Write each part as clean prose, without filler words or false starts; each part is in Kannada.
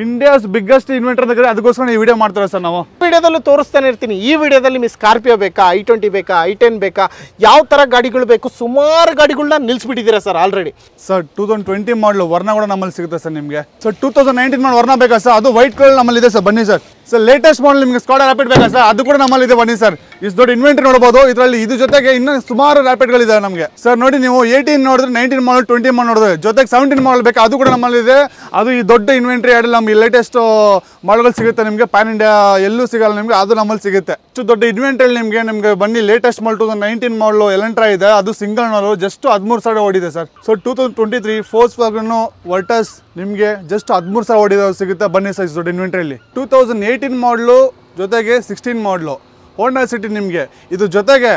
ಇಂಡಿಯಾಸ್ ಬಿಗ್ಗೆಸ್ಟ್ ಇನ್ವೆಂಟರ್ ಅಂತ ಅದಕ್ಕೋಸ್ಕರ ಈ ವಿಡಿಯೋ ಮಾಡ್ತಾರೆ ಸರ್ ನಾವು. ವಿಡಿಯೋದಲ್ಲೂ ತೋರಿಸ್ತಾನೆ ಇರ್ತೀನಿ. ಈ ವಿಡಿಯೋದಲ್ಲಿ ನಿಮಗೆ ಸ್ಕಾರ್ಪಿಯೋ ಬೇಕಾ, i20 ಬೇಕಾ, i10 ಬೇಕಾ, ಯಾವ ಥರ ಗಾಡಿಗಳು ಬೇಕು, ಸುಮಾರು ಗಾಡಿಗಳನ್ನ ನಿಲ್ಲಿಸ್ಬಿಟ್ಟಿದ್ದೀರಾ ಸರ್ ಆಲ್ರೆಡಿ. ಸರ್ 2020 ಮಾಡಲು ವರ್ಣ ಕೂಡ ನಮ್ಮಲ್ಲಿ ಸಿಗುತ್ತೆ ಸರ್ ನಿಮಗೆ. ಸರ್ 2019 ಮಾಡಲ್ ವರ್ಣ ಬೇಕಾ ಸರ್, ಅದು ವೈಟ್ ಕಲರ್ ನಮ್ಮಲ್ಲಿ ಇದೆ ಸರ್, ಬನ್ನಿ ಸರ್. ಸರ್ ಲೇಟೆಸ್ಟ್ ಮಾಡಲ್ ನಿಮಗೆ ಸ್ಕಾಡಾ ರ್ಯಾಪಿಡ್ ಬೇಕಾ ಸರ್, ಅದು ಕೂಡ ನಮ್ಮಲ್ಲಿ ಇದೆ, ಬನ್ನಿ ಸರ್. ಇಷ್ಟು ದೊಡ್ಡ ಇನ್ವೆಂಟರಿ ನೋಡಬಹುದು ಇದರಲ್ಲಿ. ಇದು ಜೊತೆಗೆ ಇನ್ನೂ ಸುಮಾರು ರ್ಯಾಪಿಡ್ಗಳಿದೆ ನಮಗೆ ಸರ್. ನೋಡಿ ನೀವು 18 ನೋಡಿದ್ರೆ, 19 ಮಾಡಲ್, 20 ಮಾಡಲ್ ನೋಡಿದ್ರೆ, ಜೊತೆಗೆ 17 ಮಾಡಲ್ ಬೇಕಾ, ಅದು ಕೂಡ ನಮ್ಮಲ್ಲಿ ಇದೆ. ಅದು ಈ ದೊಡ್ಡ ಇನ್ವೆಂಟರಿ ಆಡಲ್ಲಿ ನಮಗೆ ಲೇಟೆಸ್ಟ್ ಮಾಡಲ್ಗಳು ಸಿಗುತ್ತೆ ನಿಮಗೆ. ಪ್ಯಾನ್ ಇಂಡಿಯಾ ಎಲ್ಲೂ ಸಿಗಲ್ಲ ನಿಮಗೆ, ಅದು ನಮ್ಮಲ್ಲಿ ಸಿಗುತ್ತೆ. ಇಷ್ಟು ದೊಡ್ಡ ಇನ್ವೆಂಟರಿ ನಿಮಗೆ ಬನ್ನಿ. ಲೇಟೆಸ್ಟ್ ಮಾಡಲ್ 2019 ಮಾಡಲು ಎಲೆಂಟ್ರಾ ಇದೆ, ಅದು ಸಿಂಗಲ್ ನೋಡು ಜಸ್ಟ್ 13,000 ಓಡಿದೆ ಸರ್. ಸೊ 2023 Volkswagen ವರ್ಟಸ್ ನಿಮಗೆ ಜಸ್ಟ್ 13,000 ಓಡಿದೆ ಸಿಗುತ್ತೆ, ಬನ್ನಿ ಸರ್. ದೊಡ್ಡ ಇನ್ವೆಂಟ್ರಿಯಲ್ಲಿ 2018 ಮಾಡಲು ಜೊತೆಗೆ 16 ಮಾಡಲು ಹೋಂಡಾ ಸಿಟಿ ನಿಮಗೆ. ಇದು ಜೊತೆಗೆ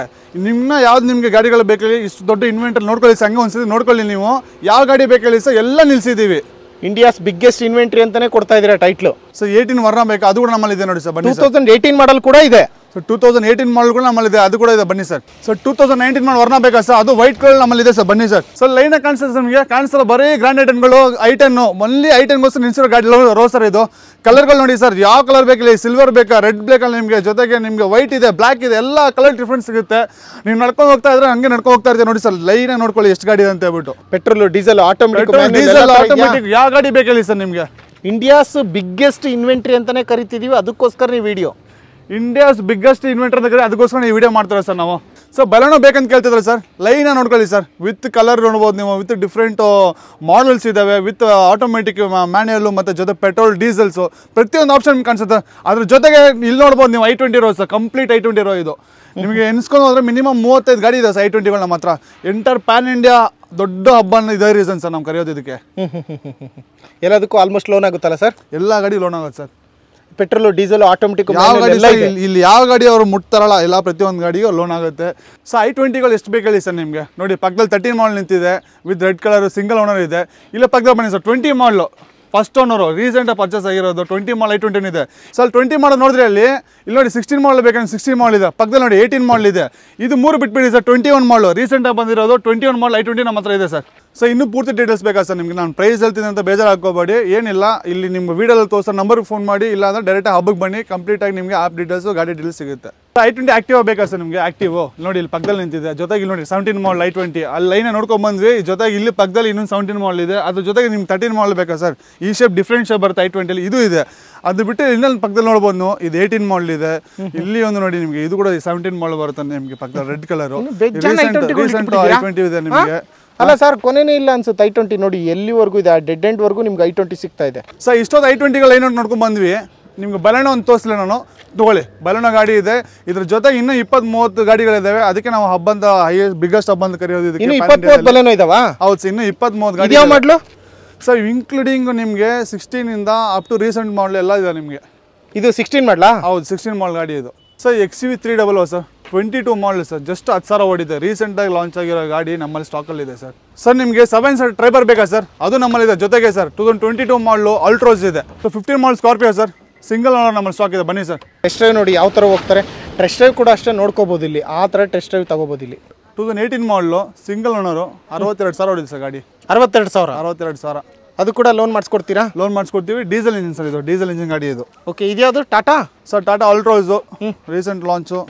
ಯಾವ್ದು ನಿಮಗೆ ಗಾಡಿಗಳು ಬೇಕಲ್ಲಿ, ಇಷ್ಟು ದೊಡ್ಡ ಇನ್ವೆಂಟರಿ ನೋಡ್ಕೊಳ್ಳಿ ಸರ್. ಹಂಗೆ ಒಂದ್ಸತಿ ನೋಡ್ಕೊಳ್ಳಿ ನೀವು, ಯಾವ ಗಾಡಿ ಬೇಕಲ್ಲಿ ಸರ್ ಎಲ್ಲ ನಿಲ್ಸಿದ್ದೀವಿ. ಇಂಡಿಯಾಸ್ ಬಿಗ್ಗೆಸ್ಟ್ ಇನ್ವೆಂಟ್ರಿ ಅಂತಾನೆ ಕೊಡ್ತಾ ಇದ್ದೀರಾ ಟೈಟ್ಲು. ಸೊ 18 ವರ್ಣ ಬೇಕಾ, ಅದು ಕೂಡ ನಮ್ಮಲ್ಲಿ ಇದೆ ನೋಡಿ ಸರ್, ಬನ್ನಿ. 2018 ಮಾಡಲ್ ಕೂಡ ಇದೆ. ಸೊ 2018 ಮಾಡಲ್ ಕೂಡ ನಮ್ಮಲ್ಲಿದೆ, ಅದು ಕೂಡ ಇದೆ, ಬನ್ನಿ ಸರ್. ಸೊ 2019 ಮಾಡಲ್ ವರ್ಣ ಬೇಕಾ ಸರ್, ಅದು ವೈಟ್ ಕಲರ್ ನಮ್ಮಲ್ಲಿ ಇದೆ ಸರ್, ಬನ್ನಿ ಸರ್. ಸೊ ಲೈನ್ ಕಾಣಿಸ್ತದೆ ನಿಮಗೆ, ಕಾಣಿಸಲ್ಲ ಬರೀ ಗ್ರ್ಯಾಂಡ್ ಐಟನ್ಗಳು. i10 ಒನ್ಲಿ i10ಗೋಸ್ಕರ ನಿಲ್ಸಿರೋ ಗಾಡಿ ರೋ ಸರ್. ಇದು ಕಲರ್ಗಳು ನೋಡಿ ಸರ್, ಯಾವ ಕಲರ್ ಬೇಕಿಲ್ಲ, ಸಿಲ್ವರ್ ಬೇಕಾ, ರೆಡ್ ಬೇಕಲ್ಲ ನಿಮಗೆ, ಜೊತೆಗೆ ನಿಮಗೆ ವೈಟ್ ಇದೆ, ಬ್ಲ್ಯಾಕ್ ಇದೆ, ಎಲ್ಲ ಕಲರ್ ಡಿಫ್ರೆನ್ಸ್ ಸಿಗುತ್ತೆ. ನೀವು ನಡ್ಕೊಂಡು ಹೋಗ್ತಾ ಇದ್ರೆ ಹಂಗೆ ನಡ್ಕೊಂಡು ಹೋಗ್ತಾ ಇರ್ತೀವಿ ನೋಡಿ ಸರ್. ಲೈನ್ ನೋಡ್ಕೊಳ್ಳಿ ಎಷ್ಟು ಗಾಡಿ ಇದೆ ಅಂತ ಹೇಳ್ಬಿಟ್ಟು. ಪೆಟ್ರೋಲ್, ಡೀಸೆಲ್, ಆಟೋಮೆಟಿಕ್ ಯಾವ ಗಾಡಿ ಬೇಕಲ್ಲಿ ಸರ್ ನಿಮಗೆ. ಇಂಡಿಯಾಸ್ ಬಿಗ್ಗೆಸ್ಟ್ ಇನ್ವೆಂಟ್ರಿ ಅಂತಾನೆ ಕರಿತಿದೀವಿ, ಅದಕ್ಕೋಸ್ಕರ ಈ ವಿಡಿಯೋ. ಇಂಡಿಯಾಸ್ ಬಿಗ್ಗೆಸ್ಟ್ ಇನ್ವೆಂಟರ್ ಅಂತ ಅದಕ್ಕೋಸ್ಕರ ಈ ವಿಡಿಯೋ ಮಾಡ್ತಾರೆ ಸರ್ ನಾವು. ಸೊ ಬಲನೋ ಬೇಕಂತ ಕೇಳ್ತಿದ್ರೆ ಸರ್, ಲೈನ ನೋಡ್ಕೊಳ್ಳಿ ಸರ್. ವಿತ್ ಕಲರ್ ನೋಡ್ಬೋದು ನೀವು, ವಿತ್ ಡಿಫ್ರೆಂಟ್ ಮಾಡಲ್ಸ್ ಇದ್ದಾವೆ, ವಿತ್ ಆಟೋಮೆಟಿಕ್, ಮ್ಯಾನ್ಯಲ್ ಮತ್ತು ಜೊತೆ ಪೆಟ್ರೋಲ್, ಡೀಸೆಲ್ಸು, ಪ್ರತಿಯೊಂದು ಆಪ್ಷನ್ ಕಾಣಿಸುತ್ತೆ. ಅದ್ರ ಜೊತೆಗೆ ಇಲ್ಲಿ ನೋಡ್ಬೋದು ನೀವು i20 rho sir, complete i20 rho. ಇದು ನಿಮಗೆ ಎನ್ಸ್ಕೊಂಡು ಹೋದ್ರೆ ಮಿನಿಮಮ್ 35 ಗಾಡಿ ಇದೆ ಸರ್ i20ಗಳು ನಮ್ಮ ಹತ್ರ. ಎಂಟರ್ ಪ್ಯಾನ್ ಇಂಡಿಯಾ ದೊಡ್ಡ ಹಬ್ಬ ಇದೇ ರೀಸನ್ ಸರ್ ನಾವು ಕರೆಯೋದು ಇದಕ್ಕೆ. ಎಲ್ಲದಕ್ಕೂ ಆಲ್ಮೋಸ್ಟ್ ಲೋನ್ ಆಗುತ್ತಲ್ಲ ಸರ್? ಎಲ್ಲ ಗಾಡಿ ಲೋನ್ ಆಗುತ್ತೆ ಸರ್. ಪೆಟ್ರೋಲ್, ಡೀಸೆಲ್, ಆಟೋಮೆಟಿಕ್, ಇಲ್ಲಿ ಯಾವ ಗಾಡಿ ಅವರು ಮುಟ್ತಾರಲ್ಲ ಎಲ್ಲ ಪ್ರತಿಯೊಂದು ಗಾಡಿಗೂ ಲೋನ್ ಆಗುತ್ತೆ. ಸೊ i20ಗಳು ಎಷ್ಟು ಬೇಕು ಹೇಳಿ ಸರ್ ನಿಮಗೆ. ನೋಡಿ ಪಕ್ಕದಲ್ಲಿ 13 ಮಾಡಲ್ ನಿಂತಿದೆ, with red colour single owner ಇದೆ. ಇಲ್ಲ ಪಕ್ಕದಲ್ಲಿ ಬನ್ನಿ ಸರ್, 20 ಮಾಡಲು ಫಸ್ಟ್ ಓನರು ರೀಸೆಂಟಾಗಿ ಪರ್ಚೇಸ್ ಆಗಿರೋದು 20 ಮಾಡಲ್ i20 ಇದೆ. ಸೊ ಅಲ್ಲಿ 20 ಮಾಡಲ್ ನೋಡಿದ್ರೆ ಅಲ್ಲಿ ಇಲ್ಲಿ ನೋಡಿ 16 ಮಾಡಲ್ ಬೇಕಂದ್ರೆ 16 ಮಾಡಲ್ ಇದೆ. ಪಕ್ಕದಲ್ಲಿ ನೋಡಿ 18 ಮಾಡಲ್ ಇದೆ. ಇದು 3 ಬಿಟ್ಬಿಡಿ ಸರ್. 21 ಮಾಡಲು ರೀಸೆಂಟಾಗಿ ಬಂದಿರೋದು 21 ಮಾಡಲ್ i20 ನಮ್ಮ ಹತ್ರ ಇದೆ ಸರ್. ಸೊ ಇನ್ನೂ ಪೂರ್ತಿ ಡೀಟೇಲ್ಸ್ ಬೇಕಾ ಸರ್ ನಿಮಗೆ? ನಾನು ಪ್ರೈಸ್ ಹೇಳ್ತೀನಿ ಅಂತ ಬೇಜಾರು ಹಾಕೋಬೇಡಿ, ಏನಿಲ್ಲ. ಇಲ್ಲಿ ನಿಮ್ಮ ವೀಡಿಯೋದಲ್ಲಿ ತೋರಿಸೋ ನಂಬರ್ಗೆ ಫೋನ್ ಮಾಡಿ, ಇಲ್ಲ ಅಂದರೆ ಡೈರೆಕ್ಟಾಗಿ ಹಬ್ಬಕ್ಕೆ ಬನ್ನಿ, ಕಂಪ್ಲೀಟಾಗಿ ನಿಮಗೆ ಆ್ಯಪ್ ಡೀಟೇಲ್ಸು, ಗಾಡಿ ಡೀಟೇಲ್ಸ್ ಸಿಗುತ್ತೆ. i20 ಆಕ್ಟಿವ್ ಬೇಕಾ ಸರ್ ನಿಮಗೆ? ಆಕ್ಟಿವ್ ನೋಡಿ ಇಲ್ಲಿ ಪಕ್ಕದಲ್ಲಿ ನಿಂತಿದೆ. ಜೊತೆಗೆ ಇಲ್ಲಿ ನೋಡಿ 17 ಮಾಡಲ್ i20 ಅಲ್ಲಿ ಲೈನ ನೋಡ್ಕೊಂಡು ಬಂದ್ವಿ. ಜೊತೆಗೆ ಇಲ್ಲಿ ಪಕ್ಕದಲ್ಲಿ ಇನ್ನೊಂದು 17 ಮಾಡಲ್ ಇದೆ. ಅದ್ರ ಜೊತೆಗೆ ನಿಮ್ಗೆ 13 ಮಾಡಲ್ ಬೇಕಾ ಸರ್? ಈ ಶೇಪ್ ಡಿಫ್ರೆಂಟ್ ಶೇಪ್ ಬರುತ್ತೆ i20 ಇದು ಇದೆ. ಅದು ಬಿಟ್ಟು ಇನ್ನೊಂದು ಪಕ್ಕದಲ್ಲಿ ನೋಡ್ಬೋದು ನೀವು, ಇದು 18 ಮಾಡಲ್ ಇದೆ. ಇಲ್ಲಿ ಒಂದು ನೋಡಿ ನಿಮಗೆ, ಇದು ಕೂಡ 17 ಮಾಡಲ್ ಬರುತ್ತೆ ನಿಮಗೆ ಪಕ್ಕದಲ್ಲಿ ರೆಡ್ ಕಲರು. ರೀಸೆಂಟ್ i20 ಇದೆ ನಿಮಗೆ. ಅಲ್ಲ ಸರ್, ಕೊನೆನೇ ಇಲ್ಲ ಅನ್ಸುತ್ತೆ i20. ನೋಡಿ ಎಲ್ಲಿವರೆಗೂ ಇದೆ, ಡೆಡ್ ಎಂಡ್ ವರ್ಗೂ ನಿಮ್ಗೆ i20 ಸಿಗ್ತಾ ಇದೆ ಸರ್. ಇಷ್ಟೊಂದು i20ಗಳು ಲೈನ್ ನೋಡ್ಕೊಂಡು ಬಂದ್ವಿ. ನಿಮ್ಗೆ ಬಲೆನೋ ಒಂದು ತೋರಿಸಲಿಲ್ಲ ನಾನು, ತಗೊಳ್ಳಿ. ಬಲೆನೋ ಗಾಡಿ ಇದೆ, ಇದ್ರ ಜೊತೆಗೆ ಇನ್ನೂ 20-30 ಗಾಡಿಗಳಿದ್ದಾವೆ. ಅದಕ್ಕೆ ನಾವು ಹಬ್ಬ ಅಂತ ಬಿಗ್ಗೆಸ್ಟ್ ಹಬ್ಬ ಅಂತ ಕರೆಯೋದು ಇದಕ್ಕೆ. 20-30 ಬಲೆನೋ ಇದಾವ? ಹೌದು ಸರ್, ಇನ್ನೂ 20-30 ಗಾಡಿ ಮಾಡಲು ಸರ್, ಇನ್ಕ್ಲೂಡಿಂಗ್ ನಿಮಗೆ 16ಇಂದ ಅಪ್ ಟು ರೀಸೆಂಟ್ ಮಾಡಲ್ ಎಲ್ಲ ಇದೆ ನಿಮಗೆ. ಇದು 16 ಮಾಡಲಾ? ಹೌದು, 16 ಮಾಡಲ್ ಗಾಡಿ ಇದು sir. XUV 300 sir, 22 model sir, just 10,000 ಓಡಿದೆ. ರೀಸೆಂಟಾಗಿ ಲಾಂಚ್ ಆಗಿರೋ ಗಾಡಿ ನಮ್ಮಲ್ಲಿ ಸ್ಟಾಕಲ್ಲಿ ಇದೆ ಸರ್. ಸರ್ ನಿಮಗೆ 7 ಸರ್ ಟ್ರೈಬರ್ ಬೇಕಾ ಸರ್? ಅದು ನಮ್ಮಲ್ಲಿದೆ. ಜೊತೆಗೆ ಸರ್ 2022 ಮಾಡಲು ಅಲ್ಟ್ರೋಸ್ ಇದೆ. ಸೊ 15 ಮಾಡಲ್ ಸ್ಕಾರ್ಪಿಯೋ ಸರ್, ಸಿಂಗಲ್ ಓನರ್ ನಮ್ಮಲ್ಲಿ ಸ್ಟಾಕ್ ಇದೆ, ಬನ್ನಿ ಸರ್. ಟೆಸ್ಟ್ ಡ್ರೈವ್ ನೋಡಿ ಯಾವ ಥರ ಹೋಗ್ತಾರೆ. ಟೆಸ್ಟ್ ಡ್ರೈವ್ ಕೂಡ ಅಷ್ಟೇ ನೋಡ್ಕೋಬೋದು ಇಲ್ಲಿ, ಆ ಥರ ಟೆಸ್ಟ್ ಡ್ರೈವ್ ತಗೋಬೋದು ಇಲ್ಲಿ. 2018 ಮಾಡಲು ಸಿಂಗಲ್ ಓನರು, 62,000 ಓಡಿದೆ ಸರ್ ಗಾಡಿ. 62,000? ಅದು ಕೂಡ ಲೋನ್ ಮಾಡಿಸ್ಕೊಡ್ತೀರಾ? ಲೋನ್ ಮಾಡಿಸ್ಕೊಡ್ತೀವಿ. ಡೀಸೆಲ್ ಇಂಜಿನ್ ಸರ್, ಇದು ಡೀಸೆಲ್ ಇಂಜಿನ್ ಗಾಡಿ ಇದು. ಓಕೆ, ಇದ್ಯಾವುದು? Tata sir, Tata Altroz, recent launch,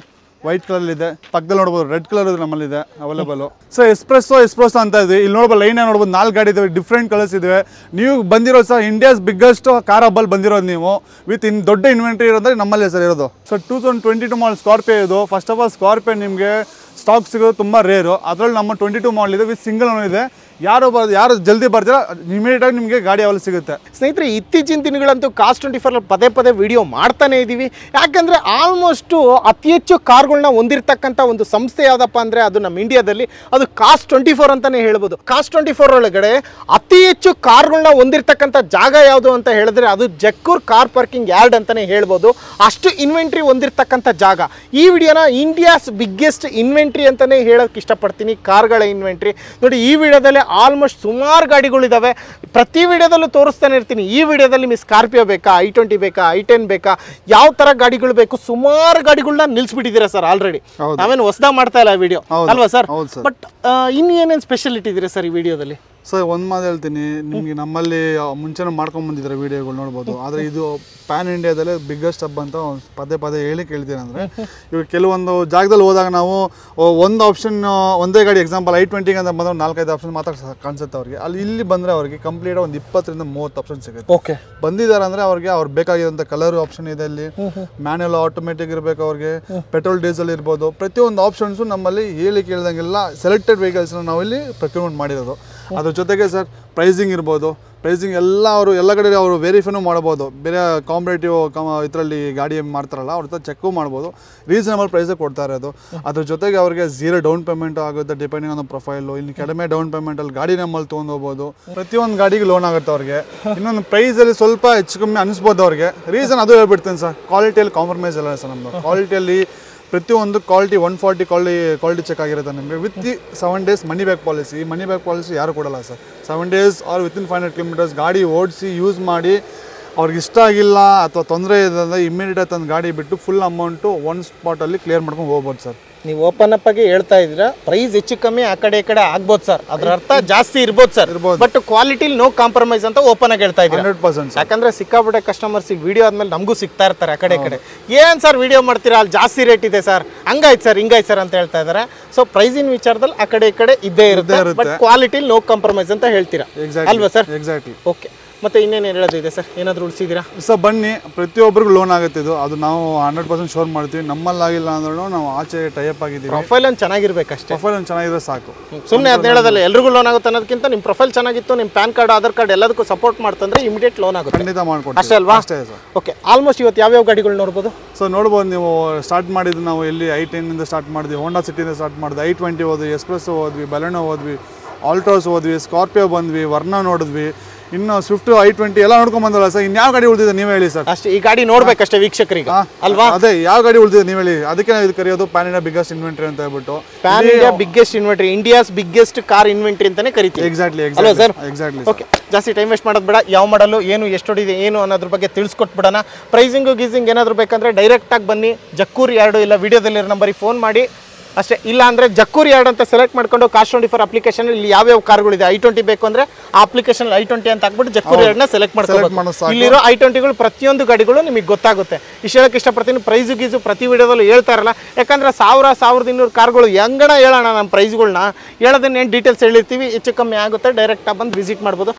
white colour ಇದೆ. ಪಕ್ಕದಲ್ಲಿ ನೋಡ್ಬೋದು ರೆಡ್ ಕಲರ್ ಇದೆ ನಮ್ಮಲ್ಲಿದೆ ಅವೈಲೇಬಲು. ಸರ್ ಎಕ್ಸ್ಪ್ರೆಸ್ಸೋ ಅಂತ ಇದೆ. ಇಲ್ಲಿ ನೋಡ್ಬೋದು ಲೈನ್ ನೋಡ್ಬೋದು 4 ಗಾಡಿ ಇದಾವೆ, ಡಿಫ್ರೆಂಟ್ ಕಲರ್ಸ್ ಇದಾವೆ. ನೀವು ಬಂದಿರೋದು ಸರ್ ಇಂಡಿಯಾಸ್ ಬಿಗ್ಗೆಸ್ಟ್ ಕಾರ್ ಹಬ್ಬಲ್ಲಿ ಬಂದಿರೋದು ನೀವು, ವಿತ್ ದೊಡ್ಡ ಇನ್ವೆಂಟ್ರಿ ಇರೋದ್ರೆ ನಮ್ಮಲ್ಲೇ ಸರ್ ಇರೋದು. ಸರ್ 2022 ಮಾಡಲ್ ಸ್ಕಾರ್ಪಿಯೋ ಇದು. ಫಸ್ಟ್ ಆಫ್ ಆಲ್ ಸ್ಕಾರ್ಪಿಯೋ ನಿಮಗೆ ಸ್ಟಾಕ್ ಸಿಗೋದು ತುಂಬ ರೇರು. ಅದರಲ್ಲಿ ನಮ್ಮ 22 ಮಾಡಲ್ ಇದೆ, ವಿತ್ ಸಿಂಗಲ್ ಓನರ್ ಇದೆ. ಯಾರು ಜಲ್ದಿ ಬರ್ತೀರಾ ಇಮಿಡಿಯೇಟಾಗಿ ನಿಮಗೆ ಗಾಡಿ ಅವಲ್ಲಿ ಸಿಗುತ್ತೆ. ಸ್ನೇಹಿತರೆ, ಇತ್ತೀಚಿನ ದಿನಗಳಂತೂ Cars24 ಪದೇ ವಿಡಿಯೋ ಮಾಡ್ತಾನೆ ಇದ್ದೀವಿ. ಯಾಕಂದರೆ ಆಲ್ಮೋಸ್ಟು ಅತಿ ಹೆಚ್ಚು ಕಾರ್ಗಳನ್ನ ಹೊಂದಿರತಕ್ಕಂಥ ಒಂದು ಸಂಸ್ಥೆ ಯಾವುದಪ್ಪ ಅಂದರೆ ಅದು ನಮ್ಮ ಇಂಡಿಯಾದಲ್ಲಿ ಅದು Cars24 ಅಂತಲೇ ಹೇಳ್ಬೋದು. Cars24 ಒಳಗಡೆ ಅತಿ ಹೆಚ್ಚು ಕಾರ್ಗಳನ್ನ ಹೊಂದಿರತಕ್ಕಂಥ ಜಾಗ ಯಾವುದು ಅಂತ ಹೇಳಿದ್ರೆ ಅದು ಜಕ್ಕೂರ್ ಕಾರ್ ಪಾರ್ಕಿಂಗ್ ಯಾರ್ಡ್ ಅಂತಲೇ ಹೇಳ್ಬೋದು. ಅಷ್ಟು ಇನ್ವೆಂಟ್ರಿ ಹೊಂದಿರತಕ್ಕಂಥ ಜಾಗ. ಈ ವಿಡಿಯೋನ ಇಂಡಿಯಾಸ್ ಬಿಗ್ಗೆಸ್ಟ್ ಇನ್ವೆಂಟ್ರಿ ಅಂತಲೇ ಹೇಳೋಕ್ಕೆ ಇಷ್ಟಪಡ್ತೀನಿ, ಕಾರ್ಗಳ ಇನ್ವೆಂಟ್ರಿ. ನೋಡಿ, ಈ ವಿಡಿಯೋದಲ್ಲಿ ಆಲ್ಮೋಸ್ಟ್ ಸುಮಾರು ಗಾಡಿಗಳಿದ್ದಾವೆ. ಪ್ರತಿ ವಿಡಿಯೋದಲ್ಲೂ ತೋರಿಸ್ತಾನೆ ಇರ್ತೀನಿ. ಈ ವಿಡಿಯೋದಲ್ಲಿ ನಿಮಗೆ ಸ್ಕಾರ್ಪಿಯೋ ಬೇಕಾ, i20 ಬೇಕಾ, i10 ಬೇಕಾ, ಯಾವ ಥರ ಗಾಡಿಗಳು ಬೇಕು, ಸುಮಾರು ಗಾಡಿಗಳನ್ನ ನಿಲ್ಲಿಸ್ಬಿಟ್ಟಿದ್ದೀರಾ ಸರ್ ಆಲ್ರೆಡಿ. ನಾವೇನು ಹೊಸದಾಗಿ ಮಾಡ್ತಾ ಇಲ್ಲ ವಿಡಿಯೋ ಅಲ್ವಾ ಸರ್? ಬಟ್ ಇನ್ನೇನೇನು ಸ್ಪೆಷಲ್ ಇಟ್ಟಿದ್ದೀರಾ ಸರ್ ಈ ವಿಡಿಯೋದಲ್ಲಿ? ಸೊ ಒಂದು ಮಾತು ಹೇಳ್ತೀನಿ ನಿಮಗೆ, ನಮ್ಮಲ್ಲಿ ಮುಂಚೆನೂ ಮಾಡ್ಕೊಂಡು ಬಂದಿದ್ದಾರೆ ವೀಡಿಯೋಗಳು ನೋಡ್ಬೋದು. ಆದರೆ ಇದು ಪ್ಯಾನ್ ಇಂಡಿಯಾದಲ್ಲೇ ಬಿಗ್ಗೆಸ್ಟ್ ಹಬ್ ಅಂತ ಪದೇ ಪದೇ ಹೇಳಿ ಕೇಳ್ತೀನಿ. ಅಂದರೆ ಇವಾಗ ಕೆಲವೊಂದು ಜಾಗದಲ್ಲಿ ಹೋದಾಗ ನಾವು ಒಂದು ಆಪ್ಷನ್ ಒಂದೇ ಗಾಡಿ ಎಕ್ಸಾಂಪಲ್ i20 ಅಂತ ಬಂದ್ರೆ 4-5 ಆಪ್ಷನ್ ಮಾತ್ರ ಕಾಣಿಸುತ್ತೆ ಅವ್ರಿಗೆ. ಅಲ್ಲಿ ಇಲ್ಲಿ ಬಂದರೆ ಅವ್ರಿಗೆ ಕಂಪ್ಲೀಟ್ ಒಂದು 20-30 ಆಪ್ಷನ್ ಸಿಗುತ್ತೆ. ಓಕೆ, ಬಂದಿದ್ದಾರೆ ಅಂದರೆ ಅವ್ರಿಗೆ ಬೇಕಾಗಿರೋಂಥ ಕಲರ್ ಆಪ್ಷನ್ ಇದೆ, ಅಲ್ಲಿ ಮ್ಯಾನ್ಯಲ್ ಆಟೋಮೆಟಿಕ್ ಇರಬೇಕು, ಅವ್ರಿಗೆ ಪೆಟ್ರೋಲ್ ಡೀಸೆಲ್ ಇರ್ಬೋದು, ಪ್ರತಿಯೊಂದು ಆಪ್ಷನ್ಸು ನಮ್ಮಲ್ಲಿ ಹೇಳಿ ಕೇಳ್ದಂಗೆಲ್ಲ ಸೆಲೆಕ್ಟೆಡ್ ವೆಹಿಕಲ್ಸ್ನ ನಾವಿಲ್ಲಿ ಪ್ರೊಕ್ಯೂರ್ಮೆಂಟ್ ಮಾಡಿರೋದು. ಅದ್ರ ಜೊತೆಗೆ ಸರ್ ಪ್ರೈಸಿಂಗ್ ಇರ್ಬೋದು, ಪ್ರೈಸಿಂಗ್ ಎಲ್ಲ ಅವರು ಎಲ್ಲ ಕಡೆ ಅವರು ವೆರಿಫೈನೂ ಮಾಡ್ಬೋದು. ಬೇರೆ ಕಾಂಪಿಟೇಟಿವ್ ಇದರಲ್ಲಿ ಗಾಡಿ ಮಾಡ್ತಾರಲ್ಲ ಅವ್ರ ಹತ್ರ ಚೆಕ್ಕು ಮಾಡ್ಬೋದು. ರೀಸನಬಲ್ ಪ್ರೈಸೇ ಕೊಡ್ತಾ ಇರೋದು. ಅದ್ರ ಜೊತೆಗೆ ಅವ್ರಿಗೆ 0 ಡೌನ್ ಪೇಮೆಂಟ್ ಆಗುತ್ತೆ ಡಿಪೆಂಡಿಂಗ್ ಆನ್ ದ ಪ್ರೊಫೈಲು. ಇನ್ನು ಕಡಿಮೆ ಡೌನ್ ಪೇಮೆಂಟಲ್ಲಿ ಗಾಡಿ ನಮ್ಮಲ್ಲಿ ತೊಗೊಂಡೋಗ್ಬೋದು. ಪ್ರತಿಯೊಂದು ಗಾಡಿಗೆ ಲೋನ್ ಆಗುತ್ತೆ ಅವ್ರಿಗೆ. ಇನ್ನೊಂದು ಪ್ರೈಸಲ್ಲಿ ಸ್ವಲ್ಪ ಹೆಚ್ಚು ಕಮ್ಮಿ ಅನಿಸ್ಬೋದು ಅವ್ರಿಗೆ. ರೀಸನ್ ಅದು ಹೇಳ್ಬಿಡ್ತೀನಿ ಸರ್, ಕ್ವಾಲಿಟಿಯಲ್ಲಿ ಕಾಂಪ್ರಮೈಸ್ ಇಲ್ಲ ಸರ್ ನಮ್ಮದು. ಕ್ವಾಲಿಟಿಯಲ್ಲಿ ಪ್ರತಿಯೊಂದು ಕ್ವಾಲಿಟಿ 140 ಕ್ವಾಲಿಟಿ ಚೆಕ್ ಆಗಿರುತ್ತೆ ನಿಮಗೆ. With 7 days money back policy. ಈ ಮನಿ ಬ್ಯಾಕ್ ಪಾಲಿಸಿ ಯಾರು ಕೊಡಲ್ಲ sir. 7 days or within 500 kilometres ಗಾಡಿ ಓಡಿಸಿ ಯೂಸ್ ಮಾಡಿ ಅವ್ರಿಗೆ ಇಷ್ಟ ಆಗಿಲ್ಲ ಅಥವಾ ತೊಂದರೆ ಇದೆ ಅಂದರೆ ಇಮ್ಮಿಡಿಯೇಟ್ ತಂದು ಗಾಡಿ ಬಿಟ್ಟು ಫುಲ್ ಅಮೌಂಟು ಒನ್ ಸ್ಪಾಟಲ್ಲಿ ಕ್ಲಿಯರ್ ಮಾಡ್ಕೊಂಡು ಹೋಗ್ಬೋದು ಸರ್. ನೀವು ಓಪನ್ ಅಪ್ ಆಗಿ ಹೇಳ್ತಾ ಇದ್ದೀರಾ, ಪ್ರೈಸ್ ಹೆಚ್ಚು ಕಮ್ಮಿ ಆ ಕಡೆ ಈ ಕಡೆ ಆಗ್ಬೋದು ಸರ್, ಅದ್ರ ಅರ್ಥ ಜಾಸ್ತಿ ಇರ್ಬೋದು ಸರ್, ಬಟ್ ಕ್ವಾಲಿಟಿಲಿ ನೋ ಕಾಂಪ್ರಮೈಸ್ ಅಂತ ಓಪನ್ ಆಗಿ ಹೇಳ್ತಾ ಇದ್ದೀರಾ. 100%. ಯಾಕಂದ್ರೆ ಸಿಕ್ಕಾಪಟ್ಟೆ ಕಸ್ಟಮರ್ಸ್ ಈ ವಿಡಿಯೋ ಆದ್ಮೇಲೆ ನಮಗೂ ಸಿಗ್ತಾ ಇರ್ತಾರೆ ಆ ಕಡೆ ಈ ಕಡೆ, ಏನ್ ಸರ್ ವಿಡಿಯೋ ಮಾಡ್ತೀರಾ ಅಲ್ಲಿ ಜಾಸ್ತಿ ರೇಟ್ ಇದೆ ಸರ್, ಹಂಗಾಯ್ತು ಸರ್ ಹಿಂಗಾಯ್ತು ಸರ್ ಅಂತ ಹೇಳ್ತಾ ಇದ್ದಾರೆ. ಸೊ ಪ್ರೈಸಿನ ವಿಚಾರದಲ್ಲಿ ಆ ಕಡೆ ಈ ಕಡೆ ಇದ್ದೇ ಇರುತ್ತೆ, ಬಟ್ ಕ್ವಾಲಿಟಿಲಿ ನೋ ಕಾಂಪ್ರಮೈಸ್ ಅಂತ ಹೇಳ್ತೀರಾ ಅಲ್ವಾ ಸರ್? ಎಕ್ಸಾಕ್ಟ್ಲಿ. ಓಕೆ, ಮತ್ತೆ ಇನ್ನೇನು ಹೇಳೋದಿದೆ ಸರ್? ಏನಾದರೂ ಉಳಿಸಿದ್ದೀರಾ ಸರ್? ಬನ್ನಿ, ಪ್ರತಿಯೊಬ್ಬರಿಗೂ ಲೋನ್ ಆಗುತ್ತೆ ಇದು, ಅದು ನಾವು 100% ಶೋರ್ ಮಾಡ್ತೀವಿ. ನಮ್ಮಲ್ಲಾಗಿಲ್ಲ ಅಂದ್ರೂ ನಾವು ಆಚೆ ಟೈಅಪ್ ಆಗಿದ್ದೀವಿ. ಪ್ರೊಫೈಲ್ ಒಂದು ಚೆನ್ನಾಗಿರ್ಬೇಕಷ್ಟೇ, ಪ್ರೊಫೈಲ್ ಒಂದು ಚೆನ್ನಾಗಿದ್ರೆ ಸಾಕು. ಸುಮ್ಮನೆ ಅದನ್ನ ಹೇಳೋದಲ್ಲ ಎಲ್ರಿಗೂ ಲೋನ್ ಆಗುತ್ತೆ ಅನ್ನೋದಕ್ಕಿಂತ ನಿಮ್ಮ ಪ್ರೊಫೈಲ್ ಚೆನ್ನಾಗಿತ್ತು, ನಿಮ್ಮ ಪ್ಯಾನ್ ಕಾರ್ಡ್ ಆಧಾರ್ ಕಾರ್ಡ್ ಎಲ್ಲದಕ್ಕೂ ಸಪೋರ್ಟ್ ಮಾಡ್ತಂದ್ರೆ ಇಮಿಡಿಯೇಟ್ ಲೋನ್ ಆಗುತ್ತೆ. ಖಂಡಿತ ಮಾಡ್ಕೊಡ್ತೀವಿ. ಅಷ್ಟೇ ಅಲ್ವಾ? ಅಷ್ಟೇ ಸರ್. ಓಕೆ, ಆಲ್ಮೋಸ್ಟ್ ಇವತ್ತು ಯಾವ್ಯಾವ ಗಾಡಿಗಳು ನೋಡ್ಬೋದು? ಸೊ ನೋಡ್ಬೋದು ನೀವು, ಸ್ಟಾರ್ಟ್ ಮಾಡಿದ್ದು ನಾವು ಎಲ್ಲಿ i10 ಸ್ಟಾರ್ಟ್ ಮಾಡಿದ್ವಿ, ಹೋಂಡಾ ಸಿಟಿಯಿಂದ ಸ್ಟಾರ್ಟ್ ಮಾಡಿದ್ವಿ, i20 ಹೋದ್ವಿ, ಎಕ್ಸ್ಪ್ರೆಸ್ ಹೋದ್ವಿ, ಬಲೆನೋ ಹೋದ್ವಿ, ಆಲ್ಟ್ರೋಸ್ ಹೋದ್ವಿ, ಸ್ಕಾರ್ಪಿಯೋ ಬಂದ್ವಿ, ವರ್ನಾ ನೋಡಿದ್ವಿ, ಇನ್ನು ಸ್ವಿಫ್ಟ್ i20 ಎಲ್ಲ ನೋಡ್ಕೊಂಡ್ ಬಂದಲ್ಲ ಸರ್. ಇನ್ಯಾವ ಗಾಡಿ ಉಳಿದಿದೆ ನೀವು ಹೇಳಿ ಸರ್? ಅಷ್ಟೇ, ಈ ಗಾಡಿ ನೋಡ್ಬೇಕಷ್ಟೇ ವೀಕ್ಷಕರಿಗೆ ಅಲ್ವಾ? ಅದೇ ಯಾವ ಗಾಡಿ ಉಳಿದಿದೆ ನೀವು ಹೇಳಿ. ಅದಕ್ಕೆ ನಾವು ಇದು ಕರೆಯೋದು ಪ್ಯಾನ್ ಇಂಡಿಯಾ ಬಿಗ್ಗೆಸ್ಟ್ ಇನ್ವೆಂಟ್ರಿ ಅಂತ ಹೇಳ್ಬಿಟ್ಟು. PAN India biggest inventory, India's biggest car inventory ಅಂತಾನೆ ಕರಿತೀವಿ. ಎಕ್ಸಾಕ್ಟ್ಲಿ ಅಲ್ವಾ ಸರ್? ಎಕ್ಸಾಕ್ಟ್ಲಿ. ಓಕೆ, ಜಾಸ್ತಿ ಟೈಮ್ ವೇಸ್ಟ್ ಮಾಡೋದು ಬೇಡ. ಯಾವ ಮಾಡಲು ಏನು ಎಷ್ಟು ಹೊಡಿದೆ ಏನು ಅನ್ನೋದ್ರ ಬಗ್ಗೆ ತಿಳಿಸ್ಕೊಟ್ಬಿಡೋಣ. ಪ್ರೈಸಿಂಗು ಗೀಸಿಂಗ್ ಏನಾದರೂ ಬೇಕಂದ್ರೆ ಡೈರೆಕ್ಟಾಗಿ ಬನ್ನಿ, ಜಕ್ಕೂರ್ ಯಾರ್ಡು ಇಲ್ಲ ವಿಡಿಯೋದಲ್ಲಿರೋ ನಂಬರಿಗೆ ಫೋನ್ ಮಾಡಿ ಅಷ್ಟೇ. ಇಲ್ಲ ಅಂದರೆ ಜಕ್ಕೂರ್ ಯಾರ್ಡ್ ಅಂತ ಸೆಲೆಕ್ಟ್ ಮಾಡ್ಕೊಂಡು Cars24 ಅಪ್ಲಿಕೇಶನ್ ಇಲ್ಲಿ ಯಾವ್ಯಾವ ಕಾರ್ಗಳಿದೆ i20 ಬೇಕು ಅಂದರೆ ಆ ಅಪ್ಲಿಕೇಶನ್ i20 ಅಂತ ಹಾಕ್ಬಿಟ್ಟು ಜಕ್ಕೂರ್ ಯಾರ್ಡ್ನ ಸೆಲೆಕ್ಟ್ ಮಾಡ್ಕೋಬೇಕು. ಇಲ್ಲಿರೋ i20ಗಳು ಪ್ರತಿಯೊಂದು ಗಾಡಿಗಳು ನಿಮಗೆ ಗೊತ್ತಾಗುತ್ತೆ. ಇಷ್ಟು ಹೇಳಕ್ಕೆ ಇಷ್ಟಪಡ್ತೀನಿ. ಪ್ರೈಸು ಗೀಸು ಪ್ರತಿ ವಿಡಿಯೋದಲ್ಲೂ ಹೇಳ್ತಾ ಇರಲ್ಲ, ಯಾಕಂದರೆ 1200 ಕಾರ್ಗಳು ಹೆಂಗಣ ಹೇಳೋಣ ನಮ್ಮ ಪ್ರೈಸ್ಗಳನ್ನ ಹೇಳೋದನ್ನ ಏನು ಡೀಟೇಲ್ಸ್ ಹೇಳಿರ್ತೀವಿ. ಹೆಚ್ಚು ಕಮ್ಮಿ ಆಗುತ್ತೆ, ಡೈರೆಕ್ಟಾಗಿ ಬಂದು ವಿಸಿಟ್ ಮಾಡ್ಬೋದು.